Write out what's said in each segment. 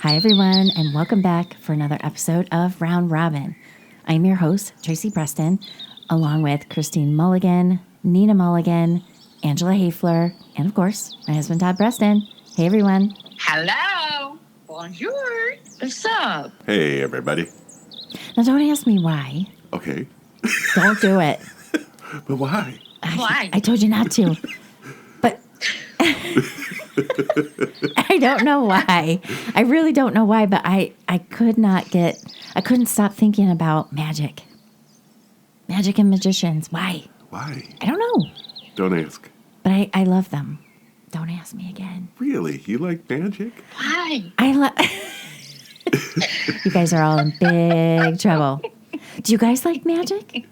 Hi, everyone, and welcome back for another episode of Round Robin. I'm your host, Tracy Preston, along with Christine Mulligan, Nina Mulligan, Angela Hafler, and of course, my husband, Todd Preston. Hey, everyone. Hello. Bonjour. What's up? Hey, everybody. Now, don't ask me why. Okay. Don't do it. But why? Why? I told you not to. But I don't know why. I really don't know why, but I couldn't stop thinking about magic. Magic and magicians. Why? Why? I don't know. Don't ask. But I love them. Don't ask me again. Really? You like magic? Why? You guys are all in big trouble. Do you guys like magic?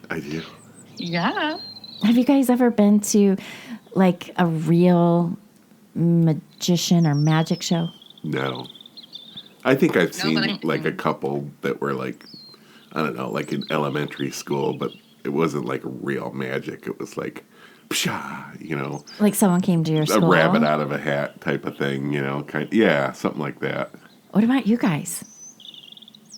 I do. Yeah. Have you guys ever been to like a real magician or magic show? No. I think I've No, but seen like a couple that were like, I don't know, like in elementary school, but it wasn't like real magic. It was like, pshaw, you know. Like someone came to your school? A rabbit out of a hat type of thing, you know. Yeah, something like that. What about you guys?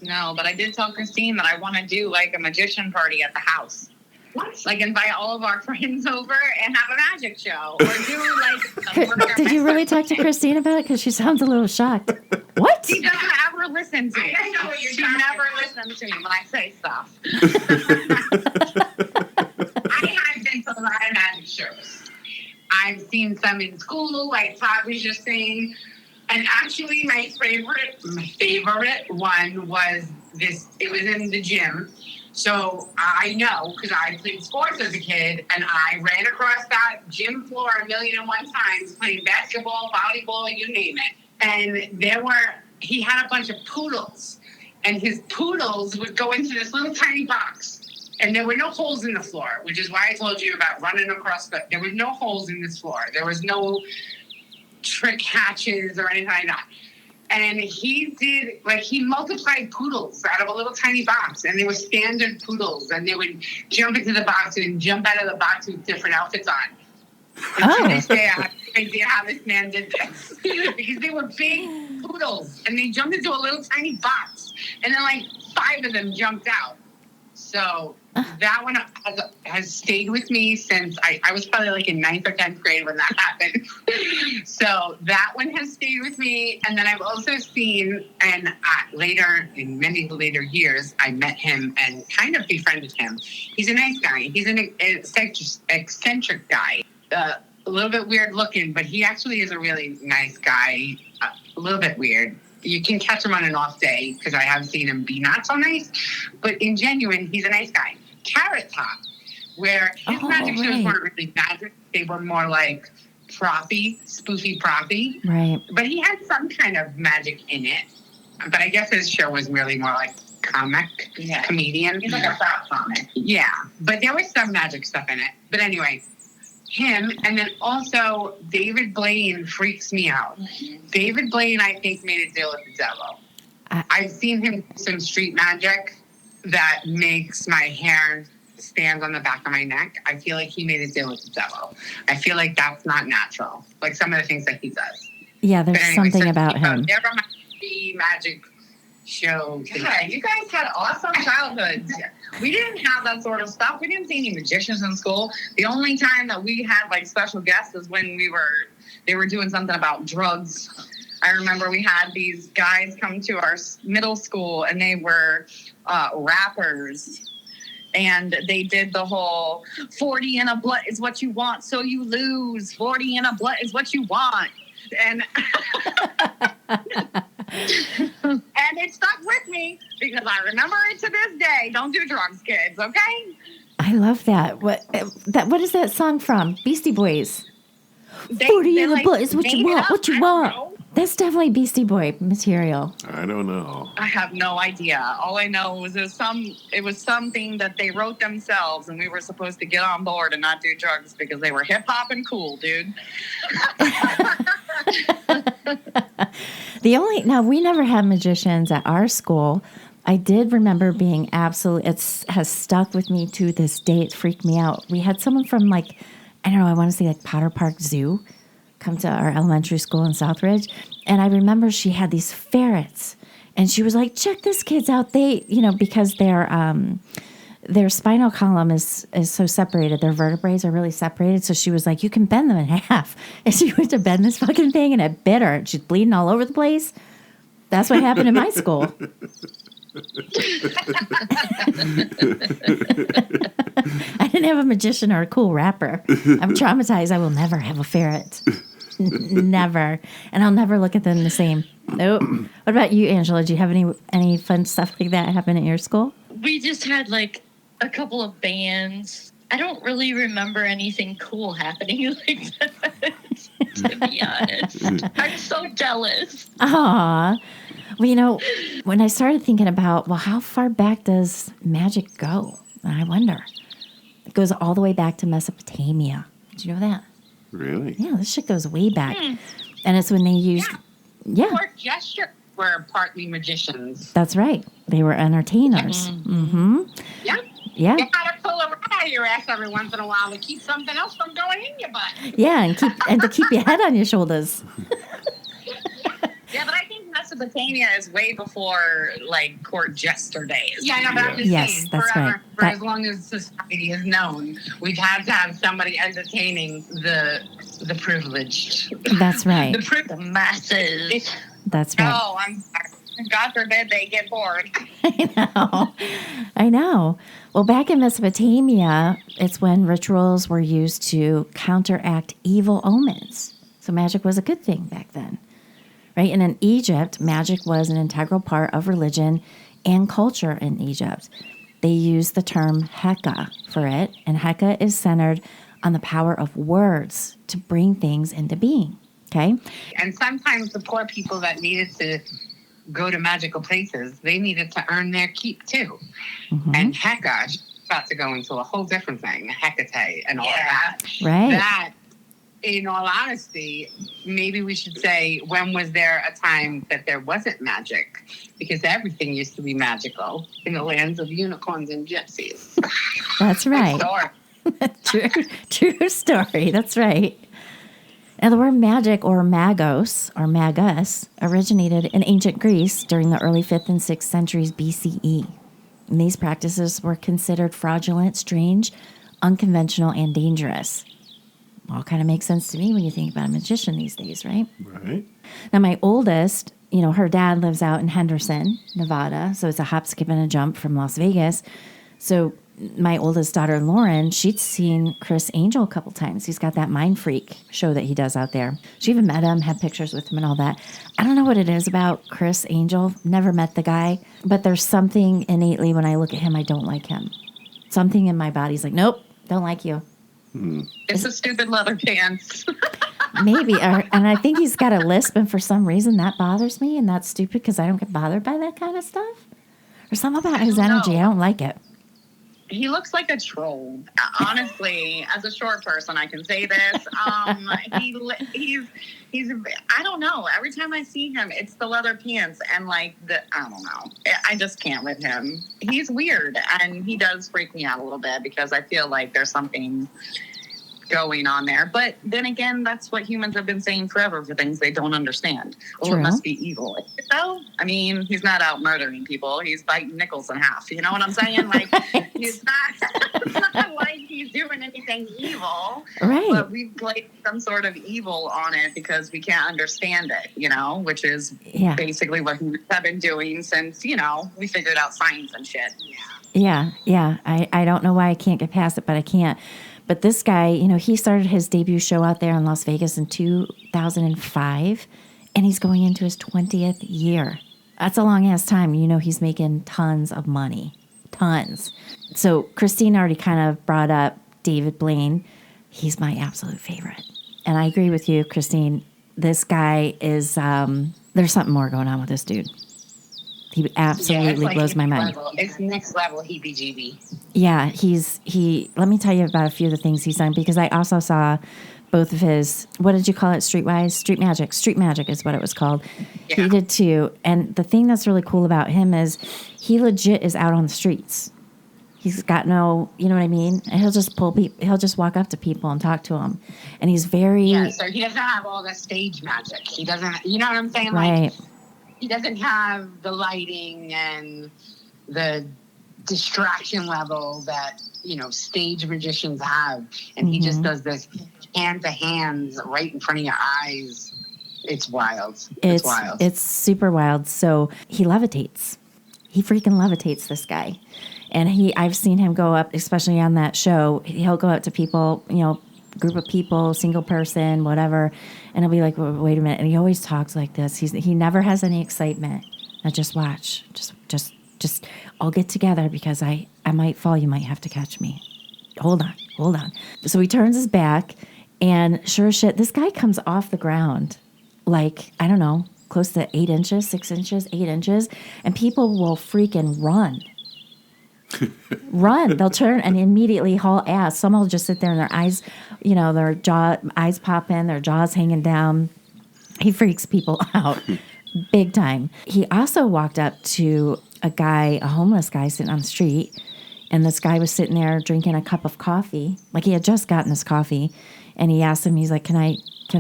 No, but I did tell Christine that I want to do like a magician party at the house. What? Like invite all of our friends over and have a magic show, or do like. Did you really talk to Christine about it? Because she sounds a little shocked. What? She doesn't ever listen to me. I know what you're talking about. She never listens to me when I say stuff. I have been to a lot of magic shows. I've seen some in school, like Todd was just saying. And actually, my favorite one was this. It was in the gym. So I know because I played sports as a kid, and I ran across that gym floor 1,000,001 times playing basketball, volleyball, you name it. And he had a bunch of poodles, and his poodles would go into this little tiny box, and there were no holes in the floor, which is why I told you about running across there was no holes in this floor. There was no trick hatches or anything like that. And he multiplied poodles out of a little tiny box, and they were standard poodles, and they would jump into the box and jump out of the box with different outfits on. And to this day, I have no idea how this man did this. Because they were big poodles, and they jumped into a little tiny box, and then like 5 of them jumped out. So that one has stayed with me since I was probably like in 9th or 10th grade when that happened. So that one has stayed with me. And then I've also seen, and in many later years, I met him and kind of befriended him. He's a nice guy. He's an eccentric guy. A little bit weird looking, but he actually is a really nice guy. A little bit weird. You can catch him on an off day because I have seen him be not so nice. But in genuine, he's a nice guy. Carrot Top, where his magic shows weren't really magic. They were more like spoofy proppy. Right. But he had some kind of magic in it. But I guess his show was really more like comedian. He's like a prop comic. Yeah. But there was some magic stuff in it. But anyway, him, and then also David Blaine freaks me out. Mm-hmm. David Blaine, I think, made a deal with the devil. I've seen him do some street magic that makes my hair stand on the back of my neck. I feel like he made a deal with the devil. I feel like that's not natural, like some of the things that he does. Yeah, there's something about him. Never mind magic show. Yeah, you guys had awesome childhoods. We didn't have that sort of stuff. We didn't see any magicians in school. The only time that we had like special guests was when they were doing something about drugs. I remember we had these guys come to our middle school, and they were rappers. And they did the whole 40 in a blunt is what you want, so you lose. 40 in a blunt is what you want. And and it stuck with me because I remember it to this day. Don't do drugs, kids, okay? I love that. What is that song from? Beastie Boys. 40 in a blunt is what you want. What you want. That's definitely Beastie Boy material. I don't know. I have no idea. All I know was it was something that they wrote themselves, and we were supposed to get on board and not do drugs because they were hip hop and cool, dude. Now we never had magicians at our school. I did remember being it has stuck with me to this day. It freaked me out. We had someone from I don't know, I want to say Potter Park Zoo. come to our elementary school in Southridge. And I remember she had these ferrets. And she was like, check this kids out. They, because their spinal column is so separated. Their vertebrae are really separated. So she was like, you can bend them in half. And she went to bend this fucking thing and it bit her. She's bleeding all over the place. That's what happened in my school. I didn't have a magician or a cool rapper. I'm traumatized. I will never have a ferret. Never. And I'll never look at them the same. Nope. What about you, Angela? Do you have any fun stuff like that happen at your school? We just had like a couple of bands. I don't really remember anything cool happening like that, to be honest. I'm so jealous. Aw. Well, when I started thinking about, how far back does magic go? I wonder. It goes all the way back to Mesopotamia. Did you know that? Really? Yeah, this shit goes way back. And it's when they used... Yeah. Court gestures were partly magicians. That's right. They were entertainers. Mm-hmm. Yeah. Yeah. You gotta pull a rat out of your ass every once in a while to keep something else from going in your butt. Yeah, and to keep your head on your shoulders. Yeah, but I think Mesopotamia is way before like court jester days. Yeah, I know, but I'm just saying, that's forever, right. for as long as society is known, we've had to have somebody entertaining the privileged. That's right. The masses. That's right. Oh, I'm sorry. God forbid they get bored. I know. Well, back in Mesopotamia, it's when rituals were used to counteract evil omens. So magic was a good thing back then, right? And in Egypt, magic was an integral part of religion and culture in Egypt. They used the term Heka for it, and Heka is centered on the power of words to bring things into being, okay? And sometimes the poor people that needed to go to magical places, they needed to earn their keep too. Mm-hmm. And Heka, she's about to go into a whole different thing, Hecate and all that. Right. That, in all honesty, maybe we should say, when was there a time that there wasn't magic? Because everything used to be magical in the lands of unicorns and gypsies. That's right. True story. That's right. Now, the word magic or magos or magus originated in ancient Greece during the early 5th and 6th centuries BCE. And these practices were considered fraudulent, strange, unconventional, and dangerous. All kind of makes sense to me when you think about a magician these days, right? Right. Now, my oldest, her dad lives out in Henderson, Nevada. So it's a hop, skip, and a jump from Las Vegas. So my oldest daughter, Lauren, she'd seen Chris Angel a couple times. He's got that Mind Freak show that he does out there. She even met him, had pictures with him and all that. I don't know what it is about Chris Angel. Never met the guy. But there's something innately when I look at him, I don't like him. Something in my body's like, nope, don't like you. It's a stupid leather pants. Maybe. And I think he's got a lisp, and for some reason that bothers me, and that's stupid because I don't get bothered by that kind of stuff. Or something about his energy. I don't like it. He looks like a troll. Honestly, as a short person, I can say this. He's I don't know. Every time I see him, it's the leather pants and I don't know. I just can't with him. He's weird, and he does freak me out a little bit because I feel like there's something going on there. But then again, that's what humans have been saying forever for things they don't understand. Oh, it must be evil. So, I mean, he's not out murdering people. He's biting nickels in half. You know what I'm saying? He's not like he's doing anything evil. Right. But we've placed some sort of evil on it because we can't understand it, which is basically what we've been doing since, we figured out science and shit. Yeah. I don't know why I can't get past it, but I can't. But this guy, he started his debut show out there in Las Vegas in 2005, and he's going into his 20th year. That's a long-ass time. He's making tons of money. Tons. So Christine already kind of brought up David Blaine. He's my absolute favorite. And I agree with you, Christine. This guy is, there's something more going on with this dude. He absolutely blows my mind. It's next level heebie-jeebie. Yeah, let me tell you about a few of the things he's done, because I also saw both of his, what did you call it, Street Magic. Street Magic is what it was called. Yeah. He did too. And the thing that's really cool about him is he legit is out on the streets. He's got no, you know what I mean? And he'll just he'll just walk up to people and talk to them. And he's very... Yeah, so he doesn't have all the stage magic. He doesn't, you know what I'm saying? Right. Like, he doesn't have the lighting and the distraction level that, you know, stage magicians have. And he just does this hand to hands right in front of your eyes. It's wild. It's wild. It's super wild. So he levitates. He freaking levitates, this guy. And I've seen him go up, especially on that show. He'll go up to people, you know, group of people, single person, whatever, and he'll be like, "Wait a minute." And he always talks like this. He never has any excitement. Now just watch. Just all get together because I might fall. You might have to catch me. Hold on. So he turns his back, and sure as shit, this guy comes off the ground like, I don't know, close to 8 inches, 6 inches, 8 inches, and people will freaking run. They'll turn and immediately haul ass. Some will just sit there and their eyes, you know, eyes pop in, their jaws hanging down. He freaks people out big time. He also walked up to a homeless guy sitting on the street, and this guy was sitting there drinking a cup of coffee. Like, he had just gotten his coffee, and he asked him, he's like, can I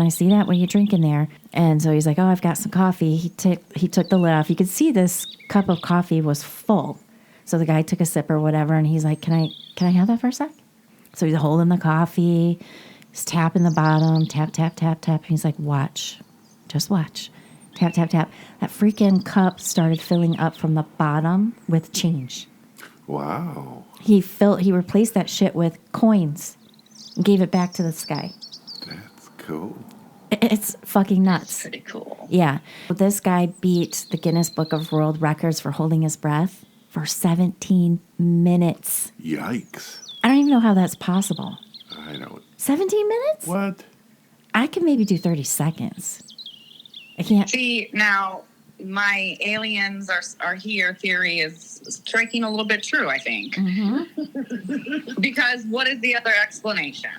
see that? What are you drinking there? And so he's like, "Oh, I've got some coffee." He took the lid off. You could see this cup of coffee was full. So the guy took a sip or whatever, and he's like, Can I have that for a sec? So he's holding the coffee, he's tapping the bottom, tap, tap, tap, tap. He's like, "Watch. Just watch." Tap, tap, tap. That freaking cup started filling up from the bottom with change. Wow. He replaced that shit with coins and gave it back to this guy. That's cool. It's fucking nuts. That's pretty cool. Yeah. This guy beat the Guinness Book of World Records for holding his breath for 17 minutes. Yikes. I don't even know how that's possible. I don't. 17 minutes? What? I could maybe do 30 seconds. I can't. See, now my aliens are here theory is striking a little bit true, I think. Because what is the other explanation?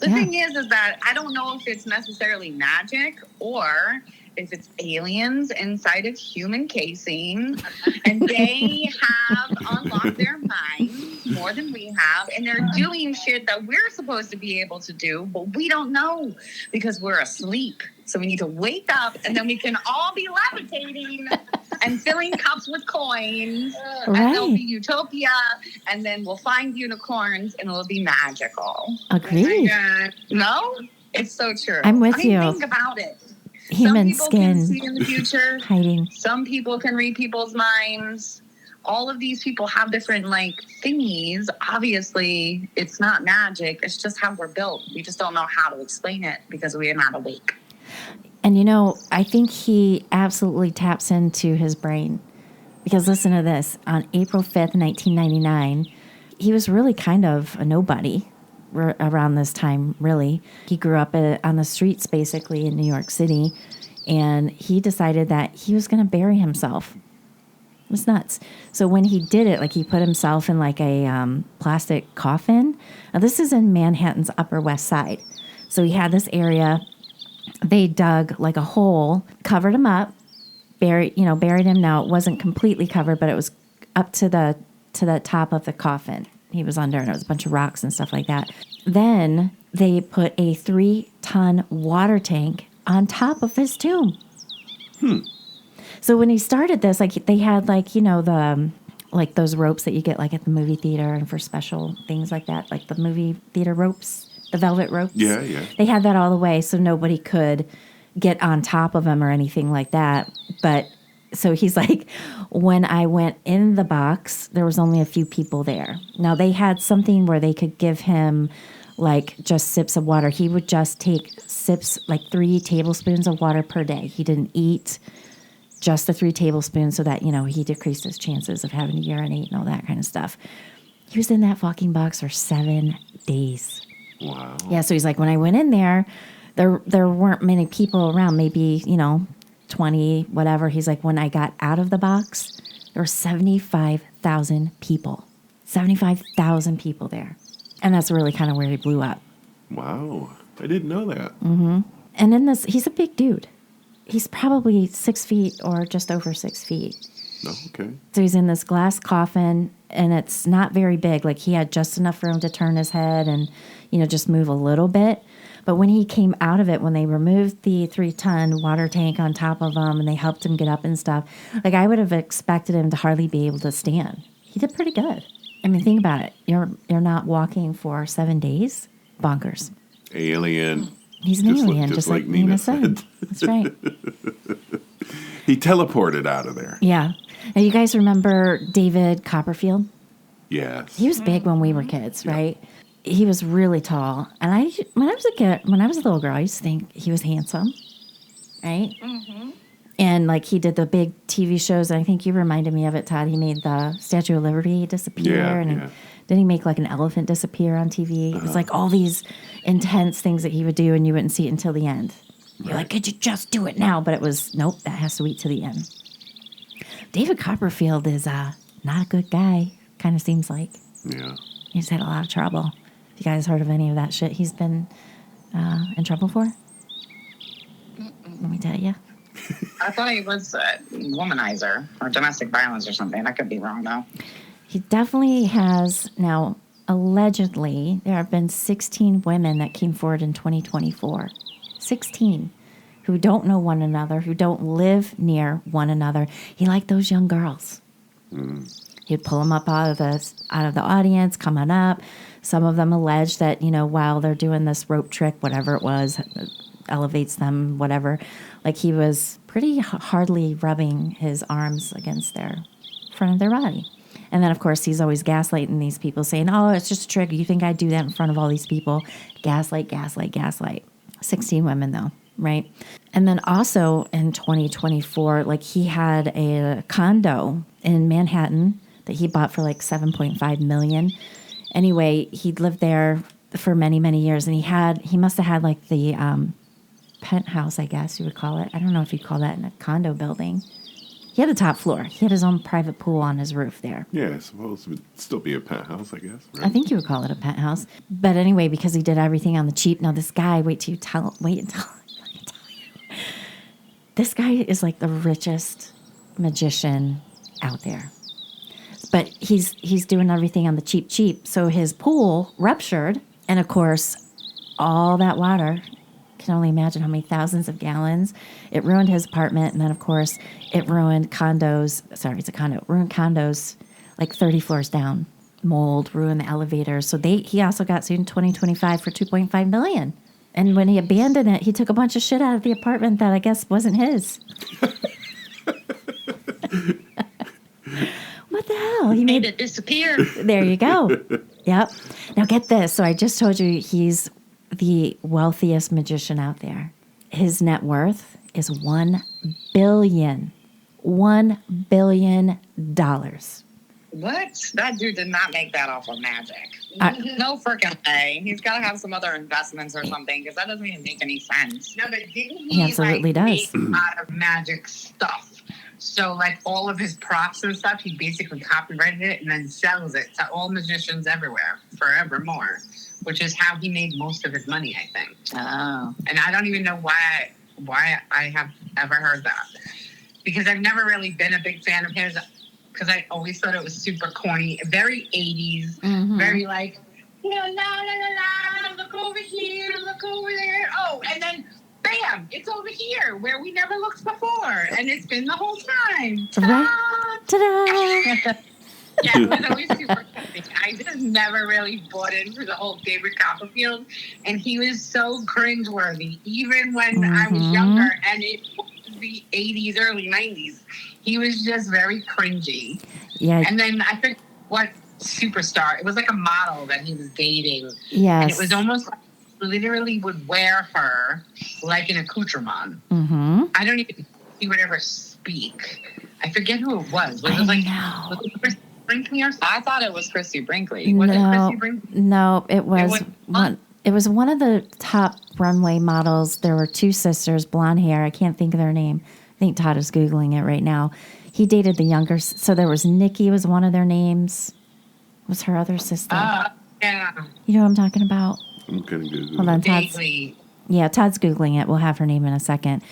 The thing is that I don't know if it's necessarily magic or if it's aliens inside of human casing and they have unlocked their minds more than we have, and they're doing shit that we're supposed to be able to do, but we don't know because we're asleep. So we need to wake up, and then we can all be levitating and filling cups with coins, and there'll be utopia, and then we'll find unicorns, and it'll be magical. Agreed. No? It's so true. I'm with you. Think about it. Human Some people skin can see in the future. hiding. Some people can read people's minds. All of these people have different thingies. Obviously, it's not magic. It's just how we're built. We just don't know how to explain it because we are not awake. And I think he absolutely taps into his brain. Because listen to this. On April 5th, 1999, he was really kind of a nobody around this time, really. He grew up on the streets, basically, in New York City. And he decided that he was going to bury himself. It was nuts. So when he did it, he put himself in a plastic coffin. Now, this is in Manhattan's Upper West Side. So he had this area. They dug a hole, covered him up, buried him. Now, it wasn't completely covered, but it was up to the top of the coffin. He was under, and it was a bunch of rocks and stuff like that. Then they put a 3-ton water tank on top of his tomb. So when he started this, they had the those ropes that you get at the movie theater and for special things like that, the movie theater ropes, the velvet ropes. Yeah, yeah. They had that all the way so nobody could get on top of him or anything like that. But so he's like, when I went in the box, there was only a few people there. Now they had something where they could give him just sips of water. He would just take sips, 3 tablespoons of water per day. He didn't eat, just the 3 tablespoons so that, he decreased his chances of having to urinate and all that kind of stuff. He was in that fucking box for 7 days. Wow. Yeah, so he's like, when I went in there weren't many people around, maybe, 20, whatever. He's like, when I got out of the box, there were 75,000 people. 75,000 people there. And that's really kind of where he blew up. Wow. I didn't know that. Mm-hmm. And in this, he's a big dude. He's probably 6 feet or just over 6 feet. Oh, okay. So he's in this glass coffin, and it's not very big. Like, he had just enough room to turn his head and, just move a little bit. But when he came out of it, when they removed the 3-ton water tank on top of him and they helped him get up and stuff, like, I would have expected him to hardly be able to stand. He did pretty good. I mean, think about it. You're not walking for 7 days. Bonkers. Alien. He's an alien, just like Nina said. That's right. He teleported out of there. Yeah. Now, you guys remember David Copperfield? Yes. He was big when we were kids, right? He was really tall. And when I was a little girl, I used to think he was handsome, right? Mm-hmm. And, like, he did the big TV shows, and I think you reminded me of it, Todd. He made the Statue of Liberty disappear, then he make, like, an elephant disappear on TV. It was, like, all these intense things that he would do, and you wouldn't see it until the end. You're like, could you just do it now? But it was, nope, that has to wait to the end. David Copperfield is not a good guy, kind of seems like. Yeah. He's had a lot of trouble. You guys heard of any of that shit he's been in trouble for? Let me tell you. I thought he was a womanizer or domestic violence or something. I could be wrong, though. He definitely has. Now, allegedly, there have been 16 women that came forward in 2024. 16 who don't know one another, who don't live near one another. He liked those young girls. He'd pull them up out of the audience, come on up. Some of them allege that, while they're doing this rope trick, whatever it was, elevates them, whatever, like, he was pretty hardly rubbing his arms against their front of their body. And then, of course, he's always gaslighting these people, saying, oh, it's just a trick. You think I'd do that in front of all these people? Gaslight, gaslight, gaslight. 16 women, though, right? And then also in 2024, like, he had a condo in Manhattan that he bought for like $7.5 million. Anyway, he'd lived there for many, many years, and he must have had like the penthouse, I guess you would call it. I don't know if you'd call that in a condo building. He had the top floor. He had his own private pool on his roof there. Yeah, I suppose it would still be a penthouse, I guess. Right? I think you would call it a penthouse. But anyway, because he did everything on the cheap. Now, this guy, wait until I tell you. This guy is like the richest magician out there. But he's doing everything on the cheap. So his pool ruptured. And, of course, all that water, can only imagine how many thousands of gallons. It ruined his apartment. And then, of course, it ruined condos. Sorry, it's a condo. Ruined condos like 30 floors down. Mold, ruined the elevators. So he also got sued in 2025 for $2.5 million. And when he abandoned it, he took a bunch of shit out of the apartment that I guess wasn't his. What the hell? He made it disappear. There you go. Yep. Now get this. So I just told you he's the wealthiest magician out there. His net worth is $1 billion. $1 billion. What? That dude did not make that off of magic. No freaking way. He's got to have some other investments or something, because that doesn't even make any sense. No, but didn't He absolutely does. Make out of magic stuff? So, like, all of his props and stuff, he basically copyrighted it and then sells it to all magicians everywhere, forevermore, which is how he made most of his money, I think. Oh. And I don't even know why I have ever heard that. Because I've never really been a big fan of his, because I always thought it was super corny, very 80s, very like, la, la, la, la, look over here, look over there. Oh, and then bam, it's over here where we never looked before. And it's been the whole time. Ta-da! Ta-da! Yeah, it was always super funny. I just never really bought into the whole David Copperfield. And he was so cringeworthy, even when I was younger. And it was the 80s, early 90s. He was just very cringy. Yeah. And then I think what superstar, it was like a model that he was dating. Yes. And it was almost like literally would wear her like an accoutrement. I don't even think he would ever speak. I forget who it was. Was it like was it Christy Brinkley or something? I thought it was Christy Brinkley. Was it Christy Brinkley? No, it was one of the top runway models. There were two sisters, blonde hair. I can't think of their name. I think Todd is Googling it right now. He dated the younger. So there was Nikki was one of their names. Was her other sister. Yeah. You know what I'm talking about? I'm going to Google Hold on, Todd's Vaguely. Todd's Googling it. We'll have her name in a second.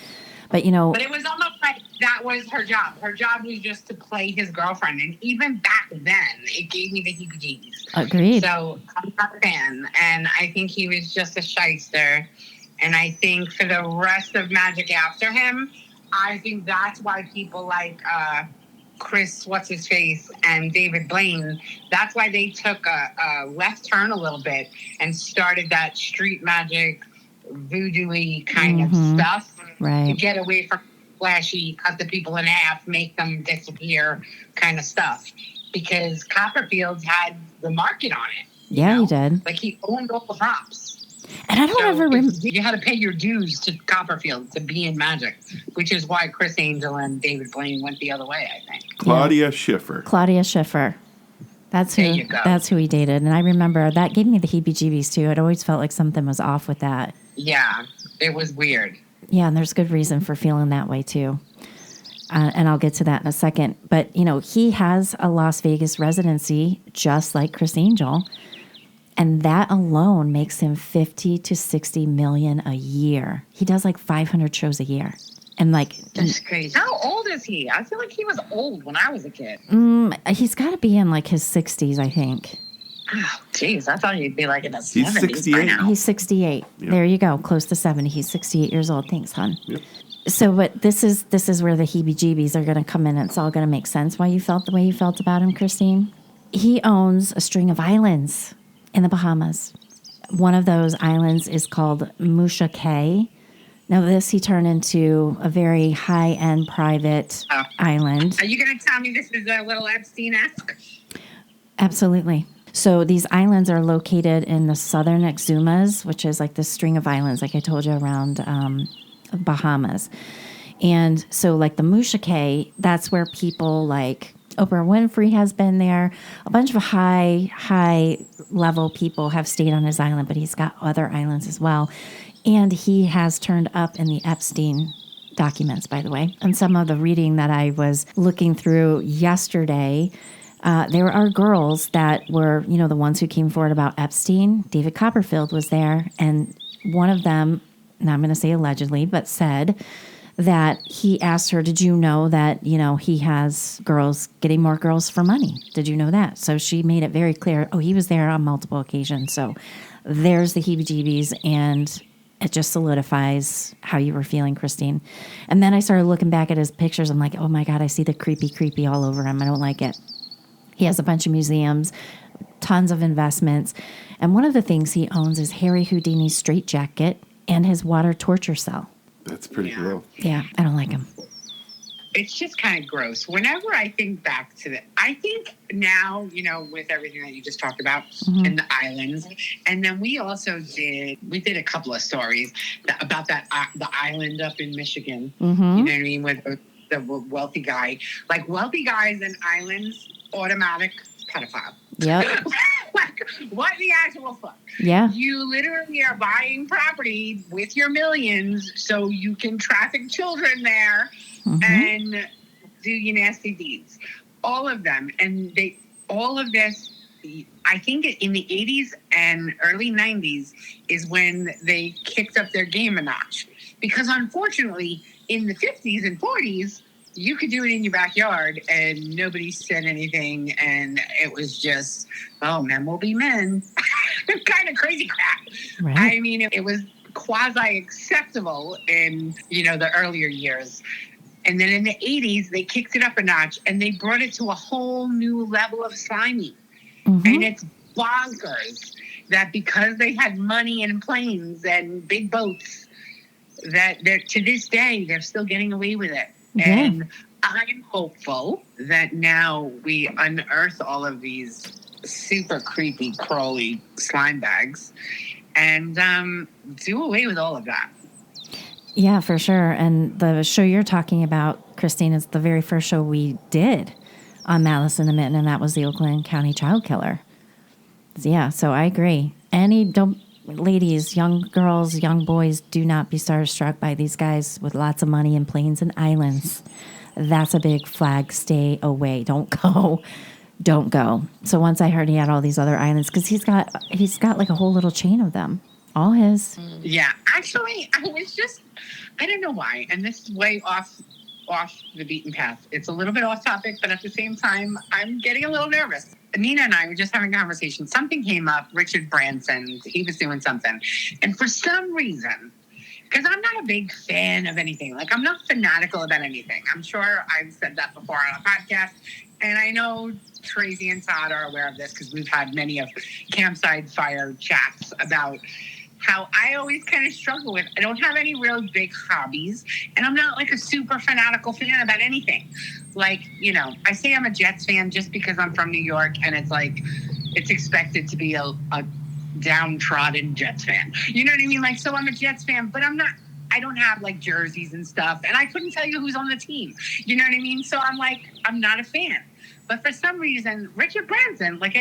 But, you know, But it was almost like that was her job. Her job was just to play his girlfriend. And even back then, it gave me the heebie-jeebies. agreed. So I'm not a fan. And I think he was just a shyster. And I think for the rest of Magic after him, I think that's why people like Chris, what's-his-face, and David Blaine, that's why they took a left turn a little bit and started that street magic, voodoo-y kind of stuff. Right. To get away from flashy, cut the people in half, make them disappear kind of stuff. Because Copperfield had the market on it. Yeah, he did. Like, he owned all the props. And I don't ever remember. You had to pay your dues to Copperfield to be in Magic, which is why Chris Angel and David Blaine went the other way, I think. Claudia Schiffer. Claudia Schiffer. That's who. There you go. That's who he dated, and I remember that gave me the heebie-jeebies too. It always felt like something was off with that. Yeah, it was weird. Yeah, and there's good reason for feeling that way too. And I'll get to that in a second. But you know, he has a Las Vegas residency, just like Chris Angel. And that alone makes him 50 to 60 million a year. He does like 500 shows a year. And like, That's crazy. How old is he? I feel like he was old when I was a kid. he's got to be in like his 60s, I think. Oh, jeez. I thought he'd be like in his He's 70s by 68. now. He's 68. Yep. There you go. Close to 70. He's 68 years old. Thanks, hon. Yep. So, but this is where the heebie-jeebies are going to come in. It's all going to make sense why you felt the way you felt about him, Christine. He owns a string of islands in the Bahamas. One of those islands is called Musha Cay. Now, this he turned into a very high-end private island. Are you going to tell me this is a little Epstein-esque? Absolutely. So these islands are located in the southern Exumas, which is like this string of islands, like I told you, around Bahamas. And so like the Musha Cay, that's where people like Oprah Winfrey has been there. A bunch of high level people have stayed on his island, but he's got other islands as well. And he has turned up in the Epstein documents, by the way. And some of the reading that I was looking through yesterday, there are girls that were, you know, the ones who came forward about Epstein. David Copperfield was there. And one of them, and I'm going to say allegedly, but said that he asked her, did you know that, you know, he has girls getting more girls for money? Did you know that? So she made it very clear, oh, he was there on multiple occasions. So there's the heebie-jeebies, and it just solidifies how you were feeling, Christine. And then I started looking back at his pictures. I'm like, oh my God, I see the creepy all over him. I don't like it. He has a bunch of museums, tons of investments. And one of the things he owns is Harry Houdini's straitjacket and his water torture cell. That's pretty cool. Yeah, I don't like him. It's just kind of gross. Whenever I think back to it, I think now, you know, with everything that you just talked about and the islands, and then we also did a couple of stories about that the island up in Michigan. You know what I mean, with the wealthy guy. Like wealthy guys and islands, automatic pedophile. Yep. Like, what the actual fuck? Yeah. You literally are buying property with your millions so you can traffic children there and do your nasty deeds. All of them. And all of this, I think in the 80s and early 90s is when they kicked up their game a notch. Because unfortunately, in the 50s and 40s, you could do it in your backyard and nobody said anything. And it was just, oh, men will be men. Kind of crazy crap. Right. I mean, it was quasi-acceptable in, you know, the earlier years. And then in the 80s, they kicked it up a notch and they brought it to a whole new level of slimy. And it's bonkers that because they had money and planes and big boats, that they're, to this day, they're still getting away with it. Yeah. And I'm hopeful that now we unearth all of these super creepy, crawly slime bags and do away with all of that. Yeah, for sure. And the show you're talking about, Christine, is the very first show we did on Malice in the Mitten, and that was the Oakland County Child Killer. Yeah, so I agree. Ladies, young girls, young boys, do not be starstruck by these guys with lots of money and planes and islands. That's a big flag. Stay away. Don't go. Don't go. So once I heard he had all these other islands, because he's got like a whole little chain of them. All his. Yeah, actually, I don't know why, and this is way off the beaten path. It's a little bit off topic, but at the same time, I'm getting a little nervous. Nina and I were just having a conversation. Something came up, Richard Branson, he was doing something. And for some reason, because I'm not a big fan of anything, like I'm not fanatical about anything. I'm sure I've said that before on a podcast, and I know Tracy and Todd are aware of this because we've had many of Campside Fire chats about how I always kind of struggle with, I don't have any real big hobbies, and I'm not like a super fanatical fan about anything. Like, you know, I say I'm a Jets fan just because I'm from New York, and it's like, it's expected to be a downtrodden Jets fan. You know what I mean? Like, so I'm a Jets fan, but I don't have like jerseys and stuff, and I couldn't tell you who's on the team. You know what I mean? So I'm like, I'm not a fan. But for some reason, Richard Branson, like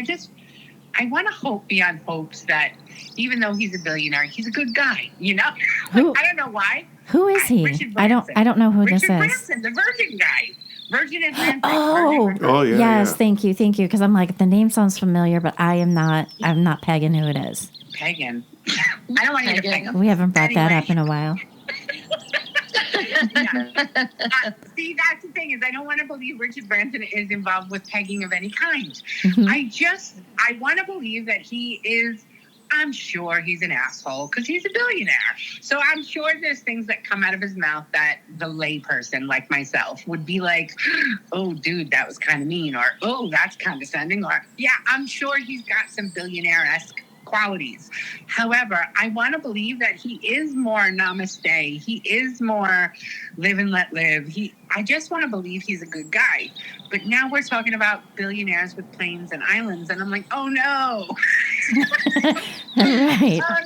I want to hope beyond hopes that even though he's a billionaire, he's a good guy, you know? Who- I don't know why. Who is he? Richard I Branson. don't know who Richard this is. Branson, the Virgin guy. Virgin Atlantic. Oh. Virgin. Oh, yeah. Yes, yeah. thank you. Because I'm like, the name sounds familiar, but I'm not pegging who it is. Pagan. I don't want you to peg him. We haven't brought that Anyway. up in a while. Yeah. See, that's the thing is I don't want to believe Richard Branson is involved with pegging of any kind. Mhm. I want to believe that he is, I'm sure he's an asshole because he's a billionaire. So I'm sure there's things that come out of his mouth that the layperson like myself would be like, oh, dude, that was kind of mean, or, oh, that's condescending, or, yeah, I'm sure he's got some billionaire-esque qualities. However, I want to believe that he is more namaste. He is more live and let live. I just want to believe he's a good guy. But now we're talking about billionaires with planes and islands, and I'm like, oh no. Right. Oh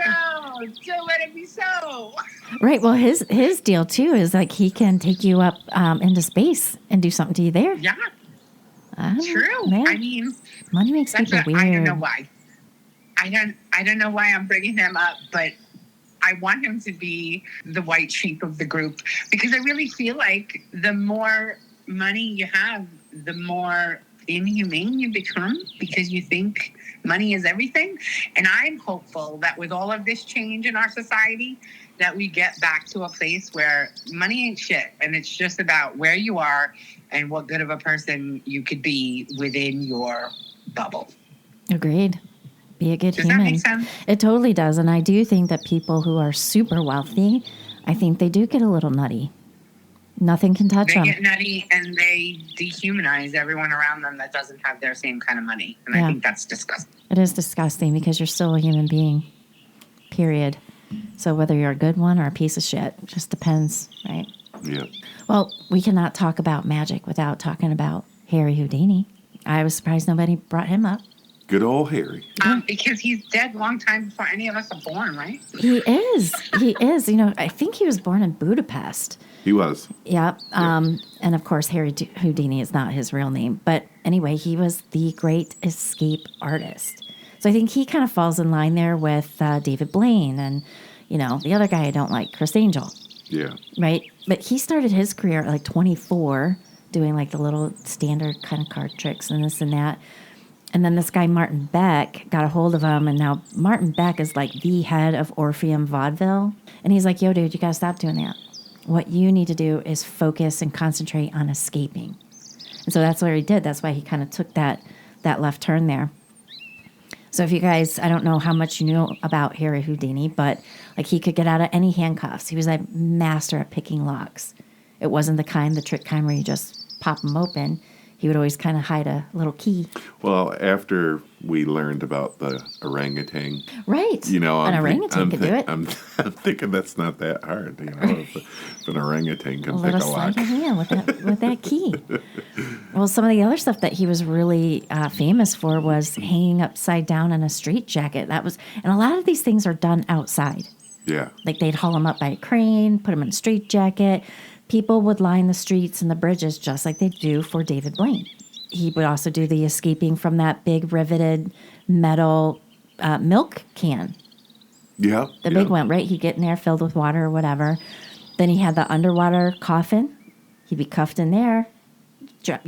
no. Don't let it be so. Right. Well, his deal too is like he can take you up into space and do something to you there. Yeah, I don't- true. man, I mean, money makes that's people what, weird. I don't know why. I don't know why I'm bringing him up, but I want him to be the white sheep of the group because I really feel like the more money you have, the more inhumane you become because you think money is everything. And I'm hopeful that with all of this change in our society, that we get back to a place where money ain't shit. And it's just about where you are and what good of a person you could be within your bubble. Agreed. Be a good Does human. that make sense? It totally does. And I do think that people who are super wealthy, I think they do get a little nutty. Nothing can touch They them. get nutty and they dehumanize everyone around them that doesn't have their same kind of money. And Yeah. I think that's disgusting. It is disgusting because you're still a human being, period. So whether you're a good one or a piece of shit, it just depends, right? Yeah. Well, we cannot talk about magic without talking about Harry Houdini. I was surprised nobody brought him up. Good old Harry. Because he's dead long time before any of us are born, right? He is. He is. You know, I think he was born in Budapest. He was. Yep. And of course, Harry Houdini is not his real name. But anyway, he was the great escape artist. So I think he kind of falls in line there with David Blaine and, you know, the other guy I don't like, Chris Angel. Yeah. Right. But he started his career at like 24 doing like the little standard kind of card tricks and this and that. And then this guy, Martin Beck, got a hold of him. And now Martin Beck is like the head of Orpheum Vaudeville. And he's like, yo, dude, you got to stop doing that. What you need to do is focus and concentrate on escaping. And so that's what he did. That's why he kind of took that left turn there. So if you guys, I don't know how much you knew about Harry Houdini, but like he could get out of any handcuffs. He was a master at picking locks. It wasn't the trick kind where you just pop them open. He would always kind of hide a little key. Well, after we learned about the orangutan, Right. you know, An orangutan could do it. I'm thinking that's not that hard. You know, if an orangutan can A pick little a sleight lock. of hand with that key. Well, some of the other stuff that he was really famous for was hanging upside down in a straitjacket. And a lot of these things are done outside. Yeah. Like they'd haul him up by a crane, put him in a straitjacket. People would line the streets and the bridges just like they do for David Blaine. He would also do the escaping from that big riveted metal milk can. Yeah. The big one, right? He'd get in there filled with water or whatever. Then he had the underwater coffin. He'd be cuffed in there,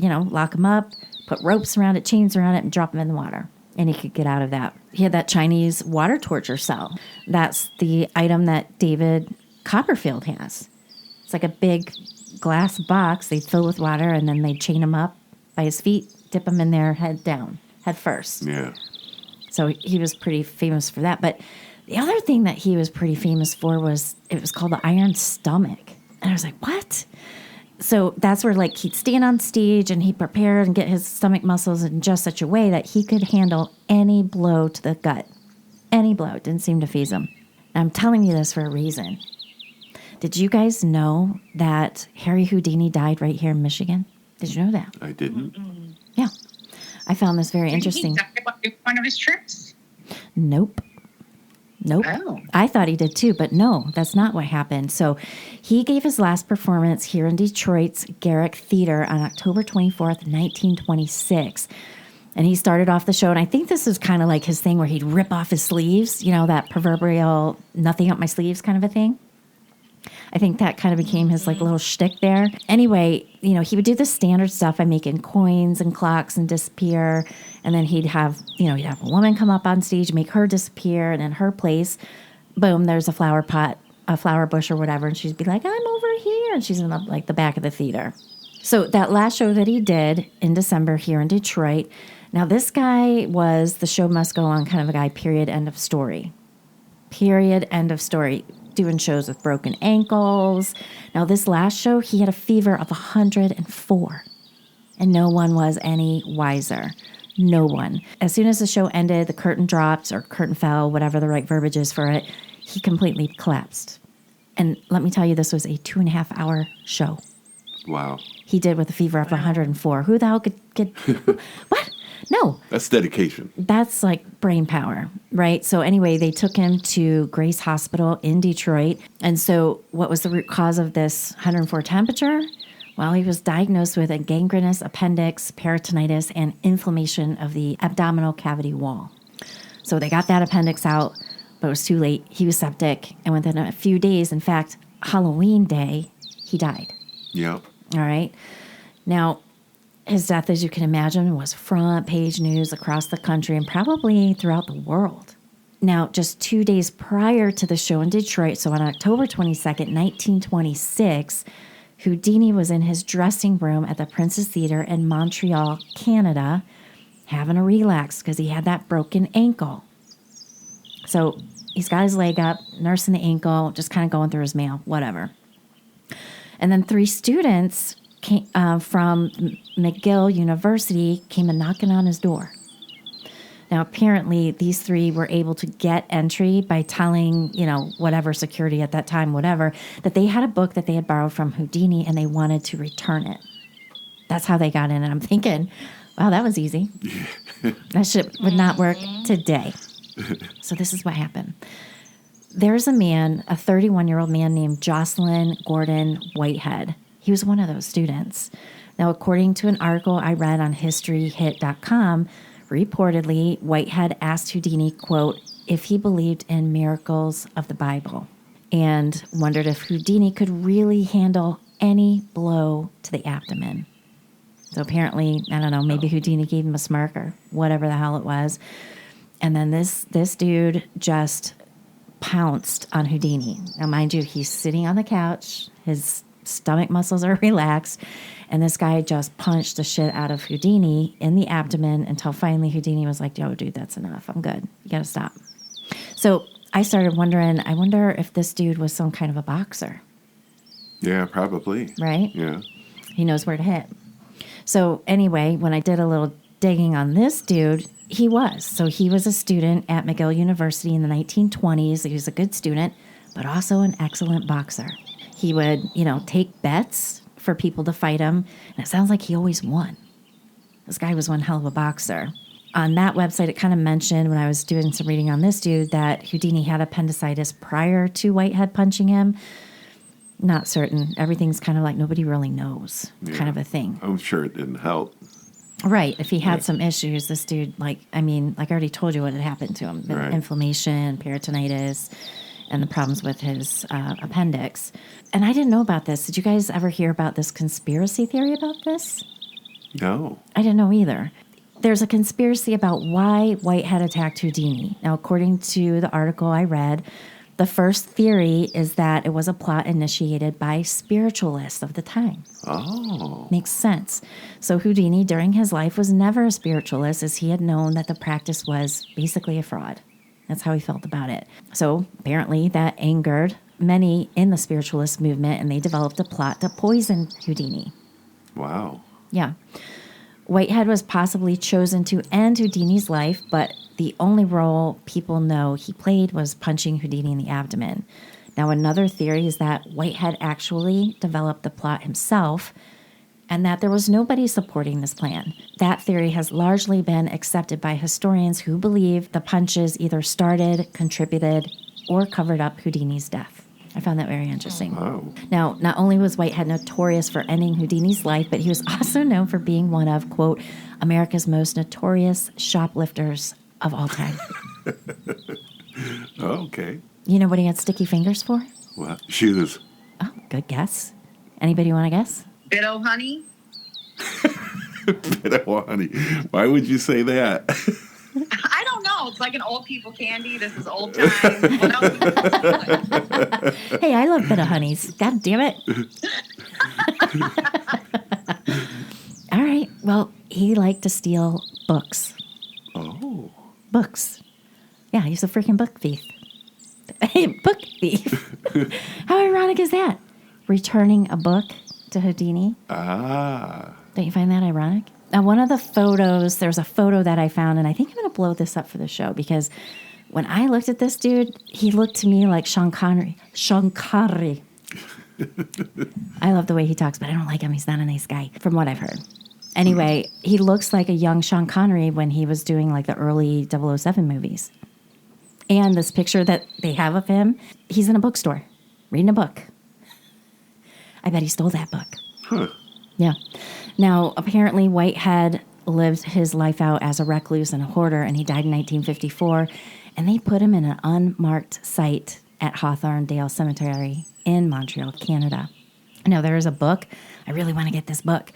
lock him up, put ropes around it, chains around it, and drop him in the water. And he could get out of that he had that Chinese water torture cell. That's the item that David Copperfield has. It's like a big glass box they fill with water, and then they chain him up by his feet, dip him in there, head down, head first. Yeah. So he was pretty famous for that. But the other thing that he was pretty famous for was, it was called the Iron Stomach. And I was like, what? So that's where, like, he'd stand on stage and he'd prepare and get his stomach muscles in just such a way that he could handle any blow to the gut. Any blow. It didn't seem to faze him. And I'm telling you this for a reason. Did you guys know that Harry Houdini died right here in Michigan? Did you know that? I didn't. Yeah. I found this very interesting. Did he die on one of his trips? Nope. Oh. I thought he did too, but no, that's not what happened. So he gave his last performance here in Detroit's Garrick Theater on October 24th, 1926. And he started off the show, and I think this is kind of like his thing where he'd rip off his sleeves, you know, that proverbial nothing up my sleeves kind of a thing. I think that kind of became his like little shtick there. Anyway, you know, he would do the standard stuff by making coins and clocks and disappear. And then he'd have a woman come up on stage, make her disappear. And in her place, boom, there's a flower pot, a flower bush or whatever. And she'd be like, I'm over here. And she's in the back of the theater. So that last show that he did in December here in Detroit. Now, this guy was the show must go on kind of a guy, period, end of story. Period, end of story. Doing shows with broken ankles. Now, this last show, he had a fever of 104. And no one was any wiser. No one. As soon as the show ended, the curtain dropped or curtain fell, whatever the right verbiage is for it, he completely collapsed. And let me tell you, this was a 2.5-hour show. Wow. He did with a fever of 104. Who the hell could what? No. That's dedication. That's like brain power, right? So anyway, they took him to Grace Hospital in Detroit. And so what was the root cause of this 104 temperature? Well, he was diagnosed with a gangrenous appendix, peritonitis, and inflammation of the abdominal cavity wall. So they got that appendix out, but it was too late. He was septic. And within a few days, in fact, Halloween Day, he died. Yep. All right. Now, his death, as you can imagine, was front page news across the country and probably throughout the world. Now, just 2 days prior to the show in Detroit, so on October 22nd, 1926, Houdini was in his dressing room at the Princess Theater in Montreal, Canada, having a relax because he had that broken ankle. So he's got his leg up, nursing the ankle, just kind of going through his mail, whatever. And then 3 students from McGill University came and knocking on his door. Now, apparently, these 3 were able to get entry by telling, whatever security at that time, whatever, that they had a book that they had borrowed from Houdini and they wanted to return it. That's how they got in. And I'm thinking, wow, that was easy. That shit would not work today. So this is what happened. There's a man, a 31-year-old man named Jocelyn Gordon Whitehead. He was one of those students. Now, according to an article I read on historyhit.com, reportedly, Whitehead asked Houdini, quote, if he believed in miracles of the Bible, and wondered if Houdini could really handle any blow to the abdomen. So apparently, I don't know, maybe Houdini gave him a smirk or whatever the hell it was. And then this dude just pounced on Houdini. Now, mind you, he's sitting on the couch. His stomach muscles are relaxed. And this guy just punched the shit out of Houdini in the abdomen until finally Houdini was like, yo, dude, that's enough. I'm good. You got to stop. So I started wondering, I wonder if this dude was some kind of a boxer. Yeah, probably. Right? Yeah. He knows where to hit. So anyway, when I did a little digging on this dude, he was. So he was a student at McGill University in the 1920s. He was a good student, but also an excellent boxer. He would, take bets for people to fight him, and it sounds like he always won. This guy was one hell of a boxer. On that website, it kind of mentioned when I was doing some reading on this dude that Houdini had appendicitis prior to Whitehead punching him. Not certain. Everything's kind of like nobody really knows kind of a thing. I'm sure it didn't help. Right. If he had some issues, this dude, like I already told you what had happened to him. The inflammation, peritonitis, and the problems with his appendix. And I didn't know about this. Did you guys ever hear about this conspiracy theory about this? No. I didn't know either. there's a conspiracy about why Whitehead attacked Houdini. Now, according to the article I read, the first theory is that it was a plot initiated by spiritualists of the time. Oh. Makes sense. So Houdini, during his life, was never a spiritualist, as he had known that the practice was basically a fraud. That's how he felt about it. So apparently that angered many in the spiritualist movement, and they developed a plot to poison Houdini. Wow. Yeah. Whitehead was possibly chosen to end Houdini's life, but the only role people know he played was punching Houdini in the abdomen. Now, another theory is that Whitehead actually developed the plot himself and that there was nobody supporting this plan. That theory has largely been accepted by historians who believe the punches either started, contributed, or covered up Houdini's death. I found that very interesting. Wow. Now, not only was Whitehead notorious for ending Houdini's life, but he was also known for being one of, quote, America's most notorious shoplifters of all time. Okay. You know what he had sticky fingers for? What? Shoes. Oh, good guess. Anybody want to guess? Bit o' honey. Honey. Why would you say that? I don't know. It's like an old people candy. This is old time. What else? Hey, I love bit of honeys. God damn it. All right. Well, he liked to steal books. Oh. Books. Yeah, he's a freaking book thief. Hey, book thief. How ironic is that? Returning a book to Houdini. Ah. Don't you find that ironic? Now, one of the photos, there's a photo that I found, and I think I'm going to blow this up for the show because when I looked at this dude, he looked to me like Sean Connery. Sean Connery. I love the way he talks, but I don't like him. He's not a nice guy, from what I've heard. Anyway, he looks like a young Sean Connery when he was doing like the early 007 movies. And this picture that they have of him, he's in a bookstore reading a book. I bet he stole that book. Huh. Yeah. Now, apparently, Whitehead lived his life out as a recluse and a hoarder, and he died in 1954. And they put him in an unmarked site at Hawthorndale Cemetery in Montreal, Canada. Now, there is a book. I really want to get this book.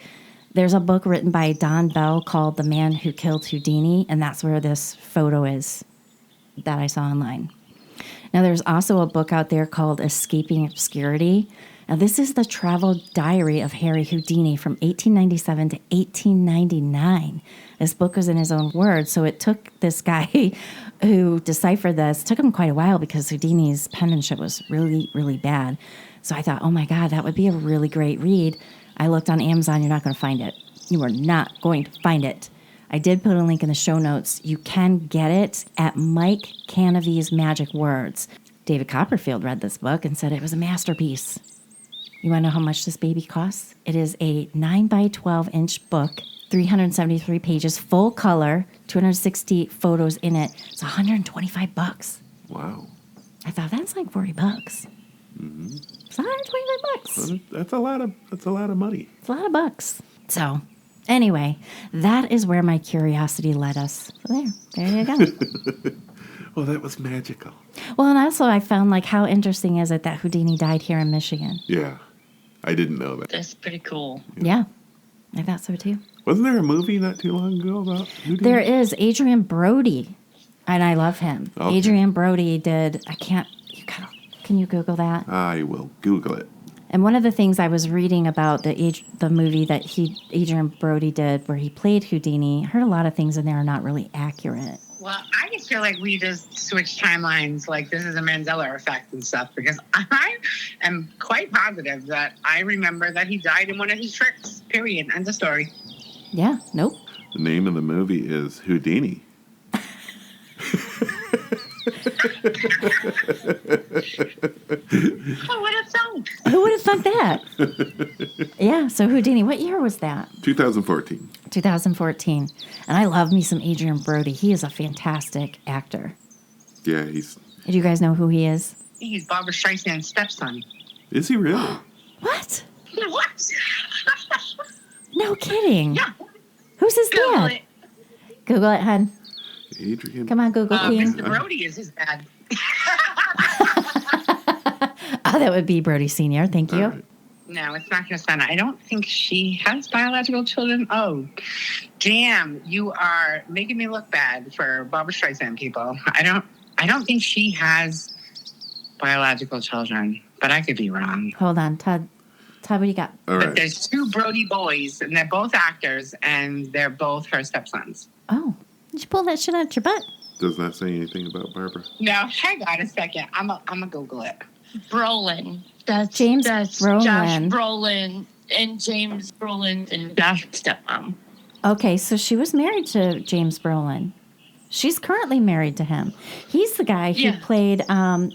There's a book written by Don Bell called The Man Who Killed Houdini, and that's where this photo is that I saw online. Now, there's also a book out there called Escaping Obscurity. Now, this is the travel diary of Harry Houdini from 1897 to 1899. This book was in his own words, so it took this guy who deciphered this, took him quite a while because Houdini's penmanship was really, really bad. So I thought, oh my God, that would be a really great read. I looked on Amazon, you're not going to find it. You are not going to find it. I did put a link in the show notes. You can get it at Mike Canavy's Magic Words. David Copperfield read this book and said it was a masterpiece. You want to know how much this baby costs? It is a 9 by 12 inch book, 373 pages, full color, 260 photos in it. It's $125. Wow. I thought that's like $40. Mm-hmm. It's $125. That's a lot of money. It's a lot of bucks. So anyway, that is where my curiosity led us. So there you go. Well, that was magical. Well, and also I found like how interesting is it that Houdini died here in Michigan? Yeah. I didn't know that. That's pretty cool. Yeah, I thought so too. Wasn't there a movie not too long ago about Houdini? There is Adrian Brody, and I love him. Okay. Adrian Brody did, can you Google that? I will Google it. And one of the things I was reading about the movie that Adrian Brody did where he played Houdini, I heard a lot of things in there are not really accurate. Well, I just feel like we just switched timelines. Like this is a Mandela effect and stuff because I am quite positive that I remember that he died in one of his tricks. Period. End of story. Yeah. Nope. The name of the movie is Houdini. Who would have thought? Who would have thought that? Yeah. So Houdini, what year was that? 2014. 2014. And I love me some Adrian Brody. He is a fantastic actor. Yeah, Do you guys know who he is? He's Barbara Streisand's stepson. Is he really? What? What? No kidding. Yeah. Who's his Google dad? it. Google it, hun. Adrian. Come on, Google Queen. Mr. Brody is his dad. Oh, that would be Brody Sr. Thank you. All right. No, it's not her son. I don't think she has biological children. Oh, damn! You are making me look bad for Barbara Streisand people. I don't think she has biological children, but I could be wrong. Hold on, Todd. Todd, what do you got? All But right. there's two Brody boys, and they're both actors, and they're both her stepsons. Oh, did you pull that shit out your butt? Does not say anything about Barbara. No, hang on a second. I'm gonna Google it. Brolin. That's That's Brolin. Josh Brolin and James Brolin and Josh's stepmom. Okay, so she was married to James Brolin. She's currently married to him. He's the guy who Yeah. played,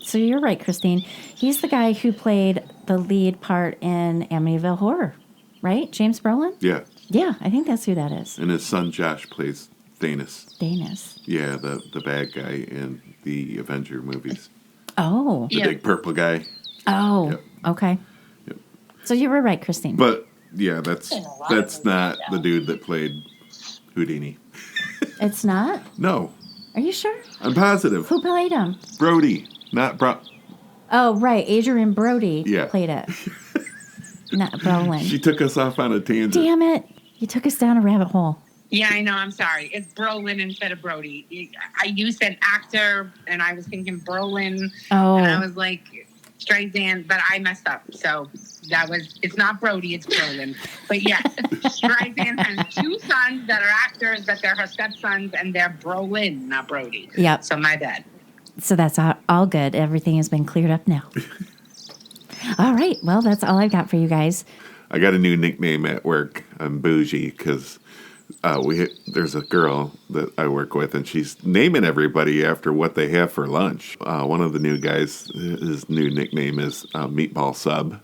so you're right, Christine. He's the guy who played the lead part in Amityville Horror, right? James Brolin? Yeah. Yeah, I think that's who that is. And his son Josh plays Thanos. Danis. Yeah, the bad guy in the Avenger movies. Oh. The Yeah. big purple guy. Oh, Yep. okay. Yep. So you were right, Christine. But yeah, that's Been a lot of not movies the now. dude that played Houdini. It's not? No, Are you sure? I'm positive. Who played him? Brody, not Oh, right. Adrian Brody Yeah. played it. Not Brolin. She took us off on a tangent. Damn it. You took us down a rabbit hole. Yeah, I know. I'm sorry. It's Brolin instead of Brody. You said actor, and I was thinking Brolin, and I Oh, was like Streisand, but I messed up. So it's not Brody, it's Brolin. But yeah, Streisand has two sons that are actors, that they're her stepsons, and they're Brolin, not Brody. yep. So my bad. So that's all good. Everything has been cleared up now. All right. Well, that's all I've got for you guys. I got a new nickname at work. I'm bougie because there's a girl that I work with, and she's naming everybody after what they have for lunch. One of the new guys, his new nickname is Meatball Sub,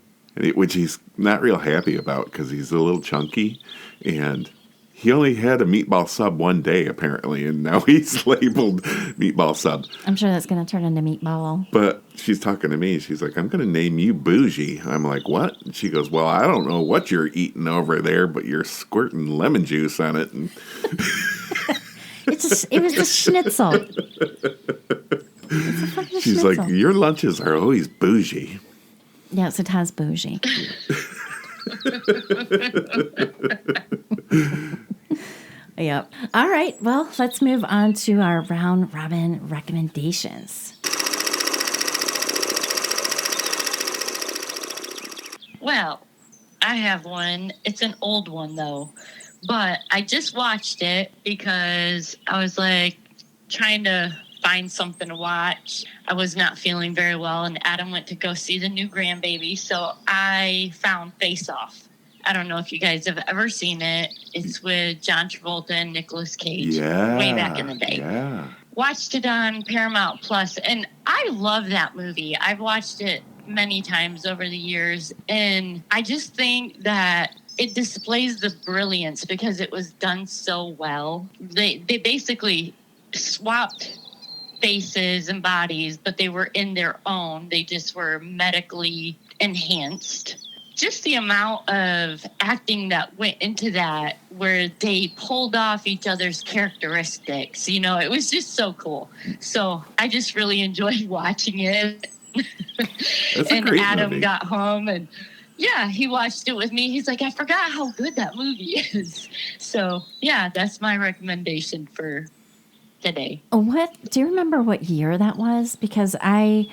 which he's not real happy about because he's a little chunky, and he only had a meatball sub one day apparently, and now he's labeled Meatball Sub. I'm sure that's going to turn into meatball. But she's talking to me. She's like, I'm going to name you Bougie. I'm like, what? And she goes, well, I don't know what you're eating over there, but you're squirting lemon juice on it. And It was a schnitzel. It's a fucking she's schnitzel. like, your lunches are always bougie. Yes, it has bougie. Yep. All right. Well, let's move on to our round robin recommendations. Well, I have one. It's an old one, though. But I just watched it because I was like trying to find something to watch. I was not feeling very well, and Adam went to go see the new grandbaby. So I found Face Off. I don't know if you guys have ever seen it. It's with John Travolta and Nicolas Cage. Yeah. Way back in the day. Yeah. Watched it on Paramount Plus, and I love that movie. I've watched it many times over the years, and I just think that it displays the brilliance because it was done so well. They basically swapped faces and bodies, but they were in their own. They just were medically enhanced. Just the amount of acting that went into that, where they pulled off each other's characteristics, it was just so cool. So I just really enjoyed watching it. That's a And great Adam movie. got home, and yeah, he watched it with me. He's like, I forgot how good that movie is. So yeah, that's my recommendation for today. Do you remember what year that was? Because I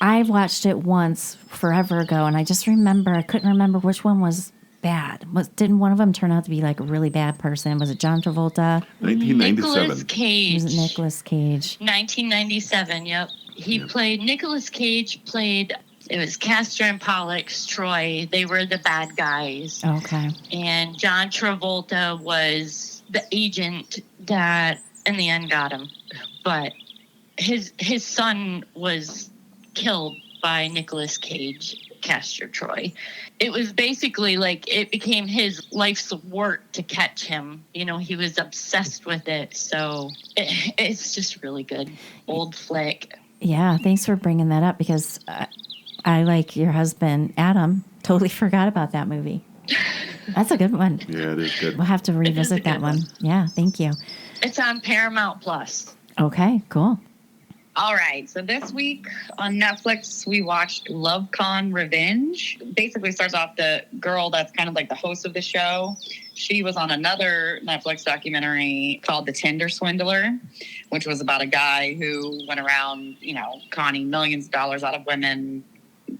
watched it once forever ago, and I couldn't remember which one was bad. Didn't one of them turn out to be like a really bad person? Was it John Travolta? 1997. Nicolas Cage. Was it Nicolas Cage? 1997, yep. Nicolas Cage played, it was Castor and Pollux, Troy. They were the bad guys. Okay. And John Travolta was the agent that in the end got him. But his son was killed by Nicolas Cage, Castor Troy. It was basically like it became his life's work to catch him. He was obsessed with it. So it's just really good. Old flick. Yeah, thanks for bringing that up because I, like your husband, Adam, totally forgot about that movie. That's a good one. Yeah, it is good. We'll have to revisit that one. Yeah, thank you. It's on Paramount Plus. Okay, cool. All right. So this week on Netflix, we watched Love Con Revenge. Basically starts off the girl that's kind of like the host of the show. She was on another Netflix documentary called The Tinder Swindler, which was about a guy who went around, conning millions of dollars out of women,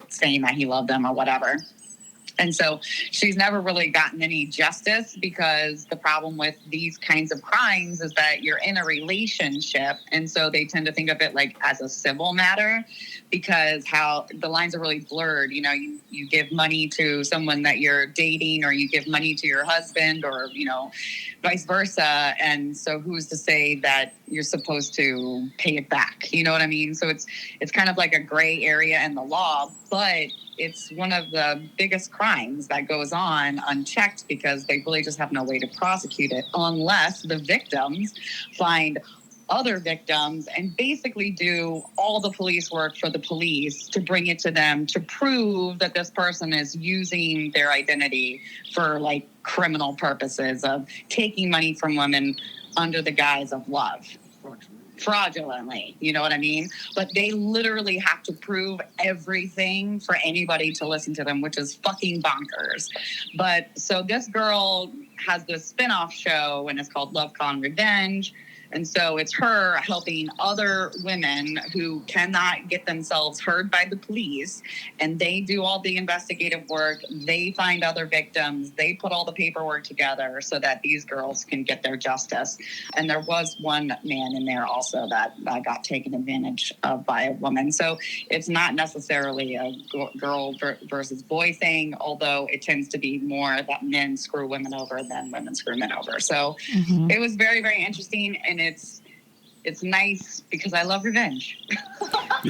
saying that he loved them or whatever. And so she's never really gotten any justice because the problem with these kinds of crimes is that you're in a relationship. And so they tend to think of it like as a civil matter because how the lines are really blurred. You give money to someone that you're dating or you give money to your husband or, vice versa. And so who's to say that you're supposed to pay it back? You know what I mean? So it's kind of like a gray area in the law, but it's one of the biggest crimes that goes on unchecked because they really just have no way to prosecute it unless the victims find other victims and basically do all the police work for the police to bring it to them to prove that this person is using their identity for like criminal purposes of taking money from women under the guise of love. Fraudulently, you know what I mean? But they literally have to prove everything for anybody to listen to them, which is fucking bonkers. But so this girl has this spin-off show and it's called Love Con Revenge. And so it's her helping other women who cannot get themselves heard by the police. And they do all the investigative work. They find other victims. They put all the paperwork together so that these girls can get their justice. And there was one man in there also that got taken advantage of by a woman. So it's not necessarily a girl versus boy thing, although it tends to be more that men screw women over than women screw men over. So it was very, very interesting. And it's nice because I love revenge.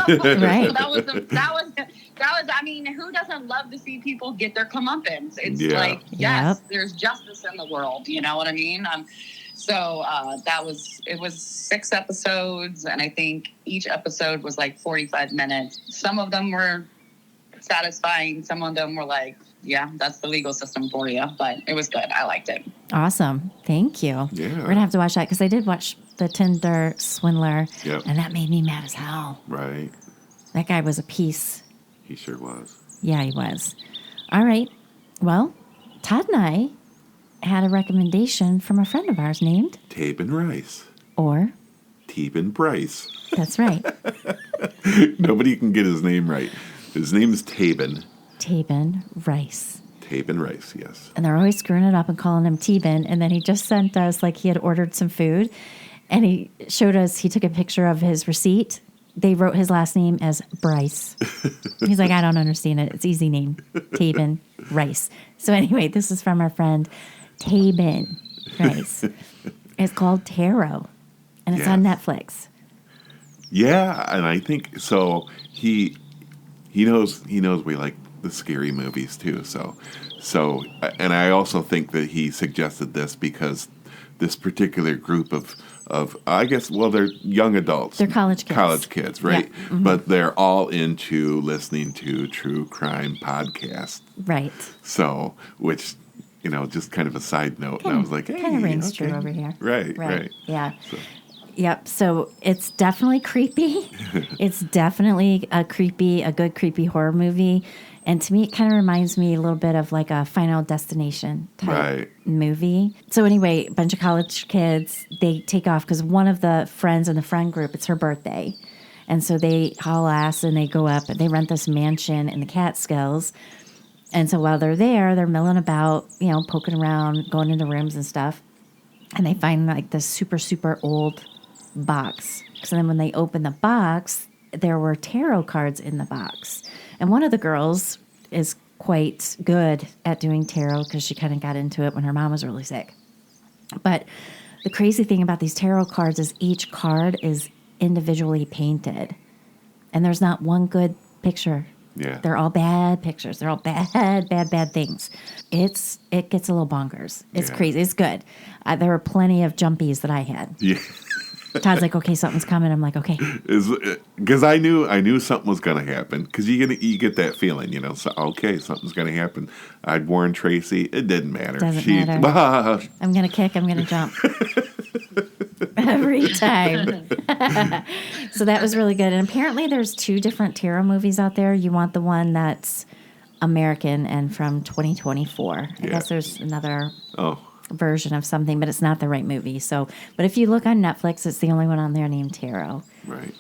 Right. That was. I mean, who doesn't love to see people get their comeuppance? It's like, yes, there's justice in the world. You know what I mean? So it was 6 episodes, and I think each episode was like 45 minutes. Some of them were satisfying. Some of them were like, yeah, that's the legal system for you. But it was good. I liked it. Awesome. Thank you. Yeah. We're going to have to watch that because I did watch The Tinder Swindler, Yep. and that made me mad as hell. Right. That guy was a piece. He sure was. Yeah, he was. All right. Well, Todd and I had a recommendation from a friend of ours named Tabin Rice. Or Tabin Bryce. That's right. Nobody can get his name right. His name is Tabin. Tabin Rice. Tabin Rice, yes. And they're always screwing it up and calling him T-Bin. And then he just sent us, like, he had ordered some food. And he showed us, he took a picture of his receipt. They wrote his last name as Bryce. He's like, I don't understand it. It's easy name. Tabin Rice. So anyway, this is from our friend Tabin Rice. It's called Tarot. And it's on Netflix. Yeah, and I think, so he knows we like the scary movies too. So, and I also think that he suggested this because this particular group of I guess, well, they're young adults. They're college kids. College kids, right? Yeah. Mm-hmm. But they're all into listening to true crime podcasts. Right. So, which, just kind of a side note. And I was like, hey. Kind of rings true over here. Right. Yeah. So. Yep. So it's definitely creepy. It's definitely a good creepy horror movie. And to me, it kind of reminds me a little bit of like a Final Destination type movie. So anyway, a bunch of college kids, they take off because one of the friends in the friend group, it's her birthday. And so they haul ass and they go up and they rent this mansion in the Catskills. And so while they're there, they're milling about, poking around, going into rooms and stuff. And they find like this super, super old box. So then when they open the box, there were tarot cards in the box. And one of the girls is quite good at doing tarot because she kind of got into it when her mom was really sick. But the crazy thing about these tarot cards is each card is individually painted. And there's not one good picture. Yeah. They're all bad pictures. They're all bad things. It gets a little bonkers. It's crazy. It's good. There were plenty of jumpies that I had. Yeah. Todd's like, okay, something's coming. I'm like, okay. Because I knew something was going to happen. Because you get that feeling, So, okay, something's going to happen. I'd warned Tracy. It didn't matter. Doesn't matter. I'm going to kick. I'm going to jump. Every time. So that was really good. And apparently there's 2 different tarot movies out there. You want the one that's American and from 2024. I guess there's another version of something, but it's not the right movie. So, but if you look on Netflix, it's the only one on there named Tarot. Right.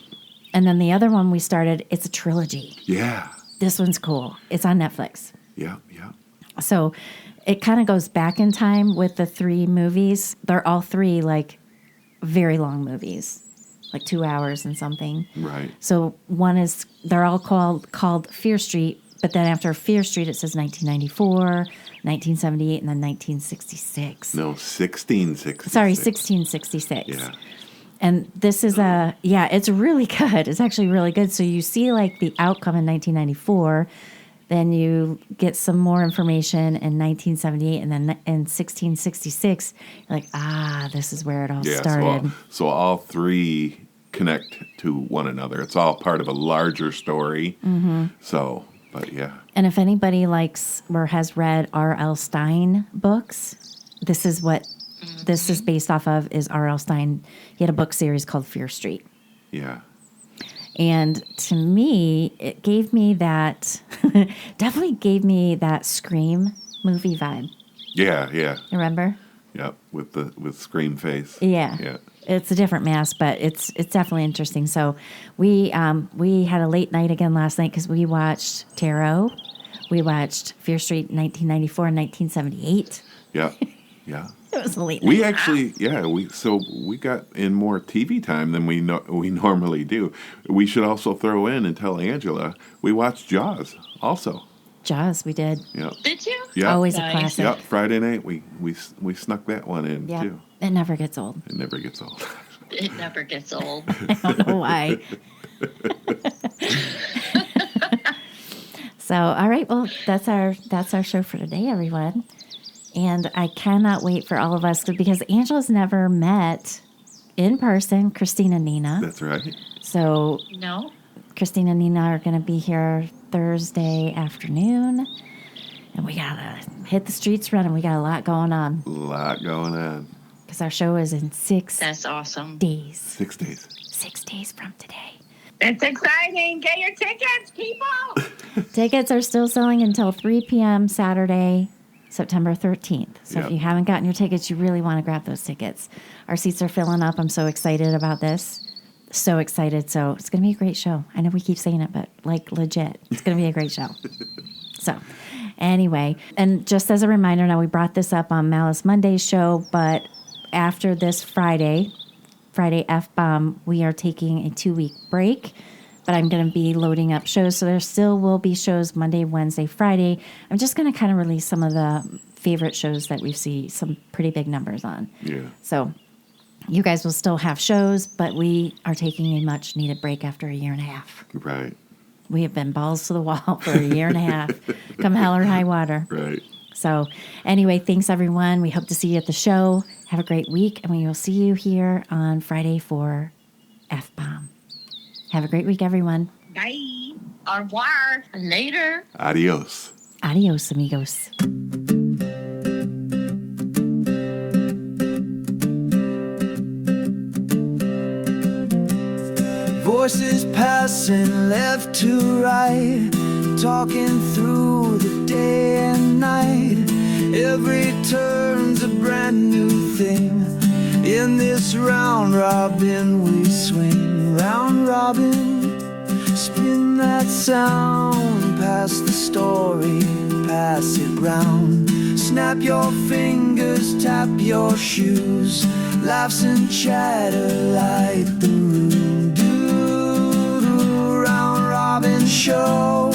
And then the other one we started, it's a trilogy. Yeah. This one's cool. It's on Netflix. Yeah, yeah. So it kind of goes back in time with the 3 movies. They're all 3 like very long movies, like 2 hours and something. Right. So one is, they're all called Fear Street, but then after Fear Street, it says 1994, 1978, and then 1966. No, 1666. Sorry, 1666. Yeah. And this is it's really good. It's actually really good. So you see like the outcome in 1994, then you get some more information in 1978, and then in 1666, you're like, this is where it all started. So all 3 connect to one another. It's all part of a larger story. Mm-hmm. So, but yeah. And if anybody likes or has read R.L. Stine books, this is what this is based off of, is R.L. Stine. He had a book series called Fear Street. Yeah. And to me, it gave me that, definitely gave me that Scream movie vibe. Yeah, yeah. Remember? Yep, with Scream face. Yeah. Yeah. It's a different mask, but it's definitely interesting. So we had a late night again last night because we watched Tarot. We watched Fear Street 1994 and 1978. Yeah, yeah. It was a late night. We actually, we got in more TV time than we normally do. We should also throw in and tell Angela we watched Jaws also. Jaws, we did. Yeah. Did you? Yeah. Always Nice. a classic. Yep. Friday night we snuck that one in too. It never gets old. It never gets old. It never gets old. I don't know why. So, all right. Well, that's our show for today, everyone. And I cannot wait for all of us because Angela's never met in person Christine and Nina. That's right. So No? Christine and Nina are going to be here Thursday afternoon. And we got to hit the streets running. We got a lot going on. A lot going on. Because our show is in 6 That's awesome. days. 6 days. 6 days from today. It's exciting. Get your tickets, people. Tickets are still selling until 3 p.m. Saturday, September 13th. So if you haven't gotten your tickets, you really want to grab those tickets. Our seats are filling up. I'm so excited about this. So excited. So it's going to be a great show. I know we keep saying it, but like legit, it's going to be a great show. So anyway, and just as a reminder, now we brought this up on Malice Monday's show, but after this Friday F-Bomb, we are taking a 2-week break, but I'm going to be loading up shows. So there still will be shows Monday, Wednesday, Friday. I'm just going to kind of release some of the favorite shows that we see some pretty big numbers on. Yeah. So you guys will still have shows, but we are taking a much needed break after a year and a half. Right. We have been balls to the wall for a year and a half, come hell or high water. Right. So anyway, thanks everyone. We hope to see you at the show. Have a great week, and we will see you here on Friday for F-Bomb. Have a great week, everyone. Bye. Au revoir. Later. Adios. Adios, amigos. Voices passing left to right, talking through the day and night. Every turn's a brand new thing. In this round robin we swing. Round robin, spin that sound. Pass the story, pass it round. Snap your fingers, tap your shoes. Laughs and chatter light the room. Round Robin Show.